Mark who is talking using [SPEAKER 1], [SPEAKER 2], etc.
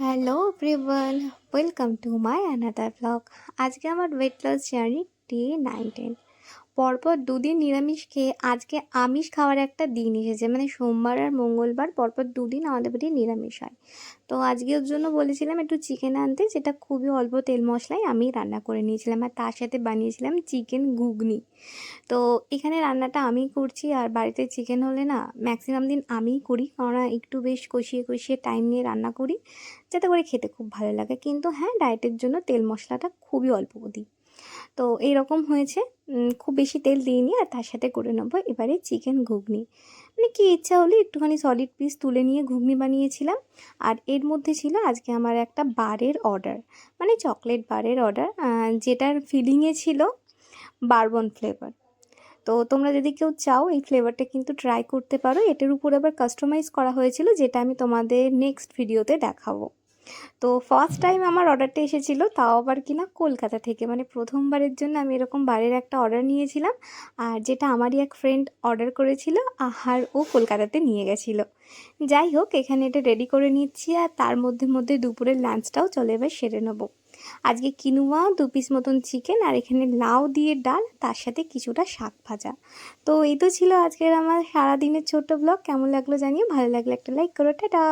[SPEAKER 1] Hello everyone, welcome to my another blog. আজকে আমার weight loss journey day 19। পরপর দুদিন নিরামিষ খেয়ে আজকে আমিষ খাওয়ার একটা দিন এসেছে, মানে সোমবার আর মঙ্গলবার পরপর দুদিন আমাদের বাড়ি নিরামিষ হয়। তো আজকে ওর জন্য বলেছিলাম একটু চিকেন আনতে, যেটা খুবই অল্প তেল মশলায় আমি রান্না করে নিয়েছিলাম, আর তার সাথে বানিয়েছিলাম চিকেন ঘুগনি। তো এখানে রান্নাটা আমিই করছি, আর বাড়িতে চিকেন হলে না ম্যাক্সিমাম দিন আমিই করি, কারণ একটু বেশ কষিয়ে কষিয়ে টাইম নিয়ে রান্না করি, যাতে করে খেতে খুব ভালো লাগে। কিন্তু হ্যাঁ, ডায়েটের জন্য তেল মশলাটা খুবই অল্প দিই। তো এইরকম হয়েছে, খুব বেশি তেল দিইনি। আর তার সাথে করে নেবো এবারে চিকেন ঘুগনি। মানে কি ইচ্ছা হলে একটুখানি সলিড পিস তুলে নিয়ে ঘুগনি বানিয়েছিলাম। আর এর মধ্যে ছিল আজকে আমার একটা বারের অর্ডার, মানে চকলেট বারের অর্ডার, যেটার ফিলিংয়ে ছিল বারবন ফ্লেভার। তো তোমরা যদি কেউ চাও এই ফ্লেভারটা কিন্তু ট্রাই করতে পারো। এটার উপর আবার কাস্টমাইজ করা হয়েছিল, যেটা আমি তোমাদের নেক্সট ভিডিওতে দেখাবো। তো ফার্স্ট টাইম আমার অর্ডারটা এসেছিলো, তাও আবার কিনা কলকাতা থেকে, মানে প্রথমবারের জন্য আমি এরকম বারের একটা অর্ডার নিয়েছিলাম। আর যেটা আমারই এক ফ্রেন্ড অর্ডার করেছিল, আর ও কলকাতাতে নিয়ে গেছিলো। যাই হোক, এখানে এটা রেডি করে নিচ্ছি, আর তার মধ্যে মধ্যে দুপুরের লাঞ্চটাও চলে এবার সেরে নেবো। আজকে কিনুয়া 2 পিস মতন চিকেন, আর এখানে লাউ দিয়ে ডাল, তার সাথে কিছুটা শাক ভাজা। তো এই তো ছিল আজকের আমার সারাদিনের ছোট্ট ব্লগ। কেমন লাগলো জানিও, ভালো লাগলে একটা লাইক করো, টাটা।